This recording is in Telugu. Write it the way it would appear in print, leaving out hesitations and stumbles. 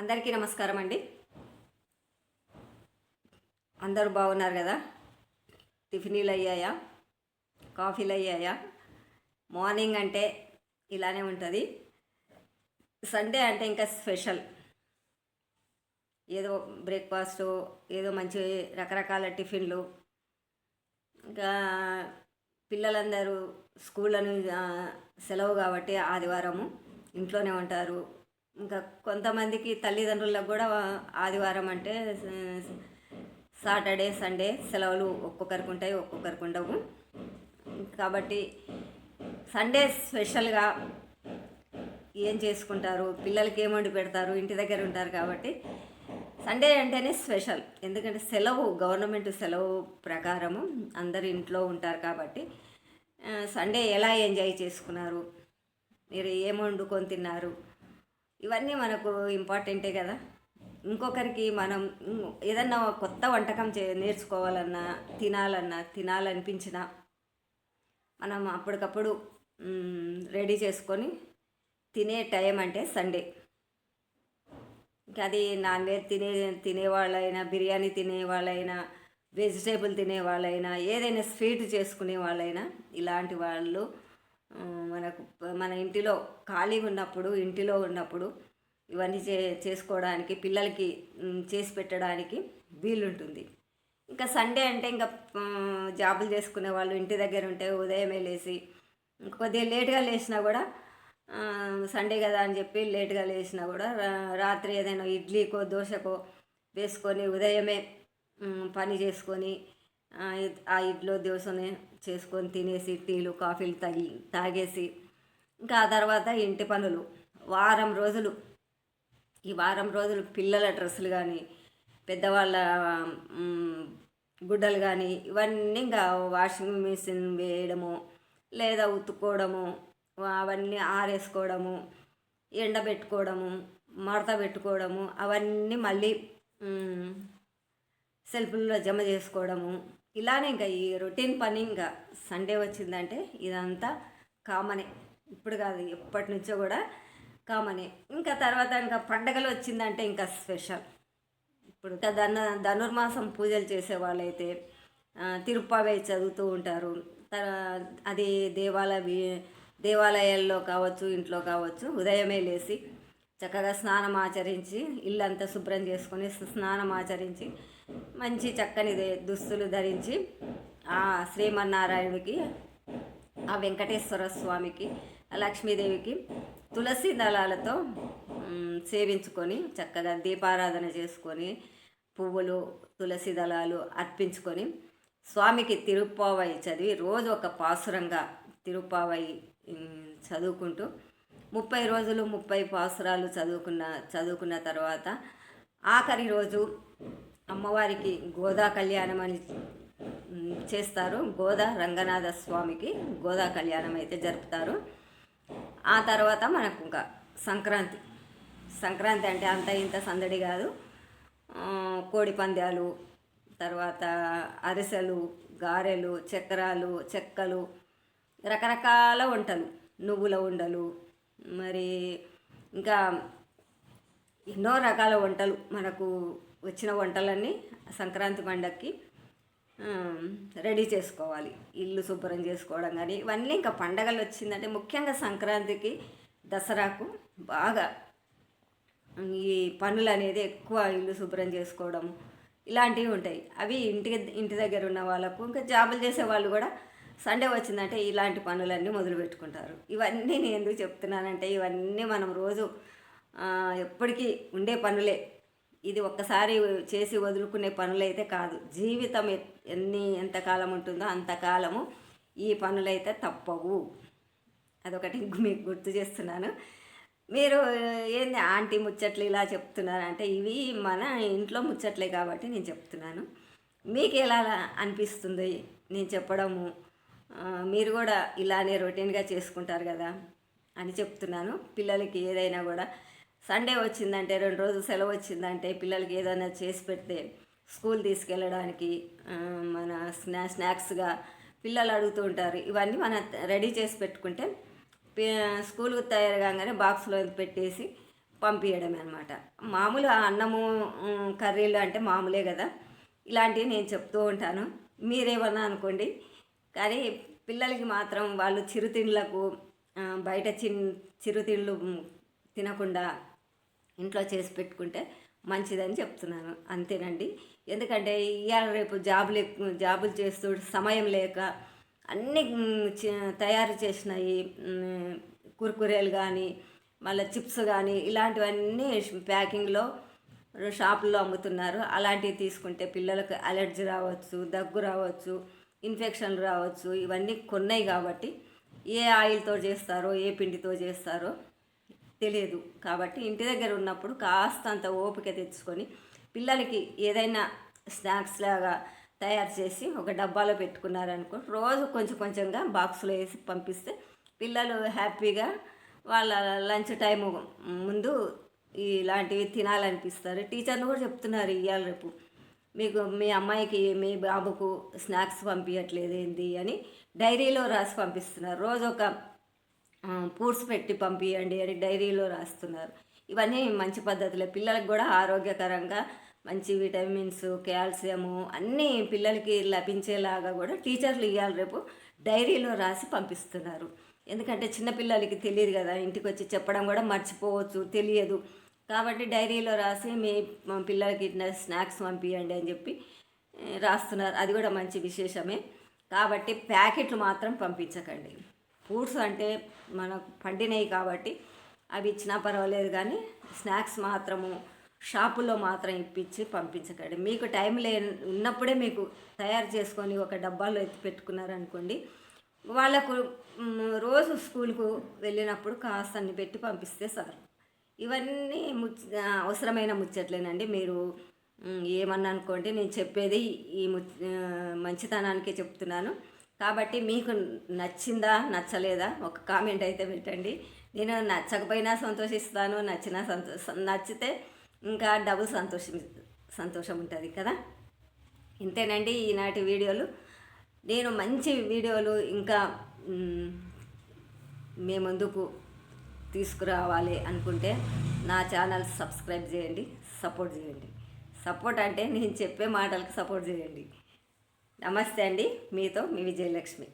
అందరికీ నమస్కారం అండి. అందరూ బాగున్నారు కదా? టిఫినీలు అయ్యాయా? కాఫీలు అయ్యాయా? మార్నింగ్ అంటే ఇలానే ఉంటుంది. సండే అంటే ఇంకా స్పెషల్. ఏదో బ్రేక్ఫాస్టు, ఏదో మంచి రకరకాల టిఫిన్లు. ఇంకా పిల్లలందరూ స్కూళ్ళను సెలవు కాబట్టి ఆదివారము ఇంట్లోనే ఉంటారు. ఇంకా కొంతమందికి తల్లిదండ్రులకు కూడా ఆదివారం అంటే సాటర్డే సండే సెలవులు ఒక్కొక్కరికి ఉంటాయి, ఒక్కొక్కరికి ఉండవు. కాబట్టి సండే స్పెషల్గా ఏం చేసుకుంటారు, పిల్లలకి ఏం వండి పెడతారు, ఇంటి దగ్గర ఉంటారు కాబట్టి సండే అంటేనే స్పెషల్. ఎందుకంటే సెలవు, గవర్నమెంట్ సెలవు ప్రకారము అందరు ఇంట్లో ఉంటారు కాబట్టి సండే ఎలా ఎంజాయ్ చేసుకున్నారు, మీరు ఏం వండుకొని తిన్నారు, ఇవన్నీ మనకు ఇంపార్టెంటే కదా. ఇంకొకరికి మనం ఏదన్నా కొత్త వంటకం నేర్చుకోవాలన్నా, తినాలనిపించినా మనం అప్పటికప్పుడు రెడీ చేసుకొని తినే టైం అంటే సండే. ఇంకా అది నాన్ వెజ్ తినేవాళ్ళైనా, బిర్యానీ తినేవాళ్ళైనా, వెజిటేబుల్ తినేవాళ్ళైనా, ఏదైనా స్వీట్ చేసుకునే వాళ్ళైనా, ఇలాంటి వాళ్ళు మన ఇంటిలో ఖాళీగా ఉన్నప్పుడు, ఇంటిలో ఉన్నప్పుడు ఇవన్నీ చేసుకోవడానికి, పిల్లలకి చేసి పెట్టడానికి వీలుంటుంది. ఇంకా సండే అంటే ఇంకా జాబులు చేసుకునే వాళ్ళు ఇంటి దగ్గర ఉంటే ఉదయమే లేచి కొద్దిగా లేట్గా లేచినా కూడా సండే కదా అని చెప్పి లేట్గా లేచినా కూడా రాత్రి ఏదైనా ఇడ్లీకో దోశకో వేసుకొని ఉదయమే పని చేసుకొని ఆ ఇడ్లో దోశని చేసుకొని తినేసి టీలు కాఫీలు తాగేసి ఇంకా ఆ తర్వాత ఇంటి పనులు ఈ వారం రోజులు పిల్లల డ్రెస్సులు కానీ, పెద్దవాళ్ళ గుడ్డలు కానీ ఇవన్నీ ఇంకా వాషింగ్ మిషన్ వేయడము, లేదా ఉతుక్కోవడము, అవన్నీ ఆరేసుకోవడము, ఎండబెట్టుకోవడము, మడత పెట్టుకోవడము, అవన్నీ మళ్ళీ సెల్ఫ్లో జమ చేసుకోవడము, ఇలానే ఇంకా ఈ రొటీన్ పని. ఇంకా సండే వచ్చిందంటే ఇదంతా కామనే, ఇప్పుడు కాదు ఎప్పటి నుంచో కూడా కామనే. ఇంకా తర్వాత ఇంకా పండగలు వచ్చిందంటే ఇంకా స్పెషల్. ఇప్పుడు ధనుర్మాసం పూజలు చేసే వాళ్ళైతే తిరుప్పావై చదువుతూ ఉంటారు. అది దేవాలయాల్లో కావచ్చు, ఇంట్లో కావచ్చు, ఉదయమే లేచి చక్కగా స్నానం ఆచరించి, ఇల్లంతా శుభ్రం చేసుకొని స్నానం ఆచరించి మంచి చక్కని దుస్తులు ధరించి ఆ శ్రీమన్నారాయణుడికి, ఆ వెంకటేశ్వర స్వామికి, ఆ లక్ష్మీదేవికి తులసి దళాలతో సేవించుకొని చక్కగా దీపారాధన చేసుకొని పువ్వులు, తులసి దళాలు అర్పించుకొని స్వామికి తిరుప్పావై చదివి రోజు ఒక పాసురంగా తిరుప్పావై చదువుకుంటూ 30 రోజులు 30 పాసురాలు చదువుకున్న తర్వాత ఆఖరి రోజు అమ్మవారికి గోదా కళ్యాణం అని చేస్తారు. గోదా రంగనాథ స్వామికి గోదా కళ్యాణం అయితే జరుపుతారు. ఆ తర్వాత మనకు ఇంకా సంక్రాంతి అంటే అంత ఇంత సందడి కాదు. కోడి పందాలు, తర్వాత అరిసెలు, గారెలు, చక్రాలు, చెక్కలు, రకరకాల వంటలు, నువ్వుల ఉండలు, మరి ఇంకా ఎన్నో రకాల వంటలు. మనకు వచ్చిన వంటలన్నీ సంక్రాంతి పండగకి రెడీ చేసుకోవాలి. ఇల్లు శుభ్రం చేసుకోవడం కానీ ఇవన్నీ ఇంకా పండగలు వచ్చిందంటే ముఖ్యంగా సంక్రాంతికి, దసరాకు బాగా ఈ పనులు అనేది ఎక్కువ. ఇల్లు శుభ్రం చేసుకోవడం ఇలాంటివి ఉంటాయి. అవి ఇంటి దగ్గర ఉన్న వాళ్ళకు, ఇంకా జాబులు చేసే వాళ్ళు కూడా సండే వచ్చిందంటే ఇలాంటి పనులన్నీ మొదలు పెట్టుకుంటారు. ఇవన్నీ నేను ఎందుకు చెప్తున్నానంటే ఇవన్నీ మనం రోజు ఎప్పటికీ ఉండే పనులే. ఇది ఒక్కసారి చేసి వదులుకునే పనులైతే కాదు. జీవితం ఎంతకాలం ఉంటుందో అంతకాలము ఈ పనులైతే తప్పవు. అదొకటి మీకు గుర్తు చేస్తున్నాను. మీరు ఏంది ఆంటీ ముచ్చట్లు ఇలా చెప్తున్నారు అంటే ఇవి మన ఇంట్లో ముచ్చట్లే కాబట్టి నేను చెప్తున్నాను. మీకు ఎలా అనిపిస్తుంది నేను చెప్పడము? మీరు కూడా ఇలానే రొటీన్గా చేసుకుంటారు కదా అని చెప్తున్నాను. పిల్లలకి ఏదైనా కూడా సండే వచ్చిందంటే, 2 రోజులు సెలవు వచ్చిందంటే పిల్లలకి ఏదైనా చేసి పెడితే స్కూల్ తీసుకెళ్ళడానికి మన స్నాక్స్గా పిల్లలు అడుగుతూ ఉంటారు. ఇవన్నీ మనం రెడీ చేసి పెట్టుకుంటే స్కూల్కి తయారు కాగానే బాక్స్లో పెట్టేసి పంపించడమే అనమాట. మామూలు అన్నము కర్రీలు అంటే మామూలే కదా, ఇలాంటివి నేను చెప్తూ ఉంటాను. మీరేమన్నా అనుకోండి, కానీ పిల్లలకి మాత్రం వాళ్ళు చిరుతిండ్లకు బయట చిరుతిండ్లు తినకుండా ఇంట్లో చేసి పెట్టుకుంటే మంచిదని చెప్తున్నాను, అంతేనండి. ఎందుకంటే ఇవాళ రేపు జాబులు చేస్తూ సమయం లేక అన్నీ తయారు చేసినవి కుర్కురేలు కానీ మళ్ళీ చిప్స్ కానీ ఇలాంటివన్నీ ప్యాకింగ్లో షాపుల్లో అమ్ముతున్నారు. అలాంటివి తీసుకుంటే పిల్లలకు అలర్జీ రావచ్చు, దగ్గు రావచ్చు, ఇన్ఫెక్షన్లు రావచ్చు. ఇవన్నీ కొన్నాయి కాబట్టి ఏ ఆయిల్తో చేస్తారో ఏ పిండితో చేస్తారో తెలియదు. కాబట్టి ఇంటి దగ్గర ఉన్నప్పుడు కాస్తంత ఓపిక తెచ్చుకొని పిల్లలకి ఏదైనా స్నాక్స్ లాగా తయారు చేసి ఒక డబ్బాలో పెట్టుకున్నారనుకో, రోజు కొంచెం కొంచెంగా బాక్స్లో వేసి పంపిస్తే పిల్లలు హ్యాపీగా వాళ్ళ లంచ్ టైము ముందు ఇలాంటివి తినాలనిపిస్తారు. టీచర్లు కూడా చెప్తున్నారు ఇవాళ రేపు, మీకు మీ అమ్మాయికి మీ బాబుకు స్నాక్స్ పంపించట్లేదు ఏంది అని డైరీలో రాసి పంపిస్తున్నారు. రోజు ఒక ఫ్రూట్స్ పెట్టి పంపించండి అని డైరీలో రాస్తున్నారు. ఇవన్నీ మంచి పద్ధతులే, పిల్లలకు కూడా ఆరోగ్యకరంగా మంచి విటమిన్స్, కాల్షియము అన్నీ పిల్లలకి లభించేలాగా కూడా టీచర్లు ఇవాళ రేపు డైరీలో రాసి పంపిస్తున్నారు. ఎందుకంటే చిన్నపిల్లలకి తెలియదు కదా, ఇంటికి వచ్చి చెప్పడం కూడా మర్చిపోవచ్చు, తెలియదు. కాబట్టి డైరీలో రాసి మీ పిల్లలకి స్నాక్స్ పంపించండి అని చెప్పి రాస్తున్నారు. అది కూడా మంచి విశేషమే. కాబట్టి ప్యాకెట్లు మాత్రం పంపించకండి. ఫ్రూట్స్ అంటే మనకు పండినవి కాబట్టి అవి ఇచ్చినా పర్వాలేదు, కానీ స్నాక్స్ మాత్రము షాపుల్లో మాత్రం ఇప్పించి పంపించకండి. మీకు టైం ఉన్నప్పుడే మీకు తయారు చేసుకొని ఒక డబ్బాలో ఎత్తి పెట్టుకున్నారనుకోండి, వాళ్ళకు రోజు స్కూల్కు వెళ్ళినప్పుడు కాస్తన్ని పెట్టి పంపిస్తే సార్. ఇవన్నీ అవసరమైన ముచ్చట్లేనండి. మీరు ఏమన్నా అనుకోండి, నేను చెప్పేది ఈ మంచితనానికే చెప్తున్నాను. కాబట్టి మీకు నచ్చిందా నచ్చలేదా ఒక కామెంట్ అయితే పెట్టండి. నేను నచ్చకపోయినా సంతోషిస్తాను, నచ్చితే ఇంకా డబుల్ సంతోషం ఉంటుంది కదా. ఇంతేనండి ఈనాటి వీడియోలు. నేను మంచి వీడియోలు ఇంకా మీ ముందుకు తీసుకురావాలి అనుకుంటే నా ఛానల్ సబ్స్క్రైబ్ చేయండి, సపోర్ట్ చేయండి. సపోర్ట్ అంటే నేను చెప్పే మాటలకు సపోర్ట్ చేయండి. నమస్తే అండి, మీతో మీ విజయలక్ష్మి.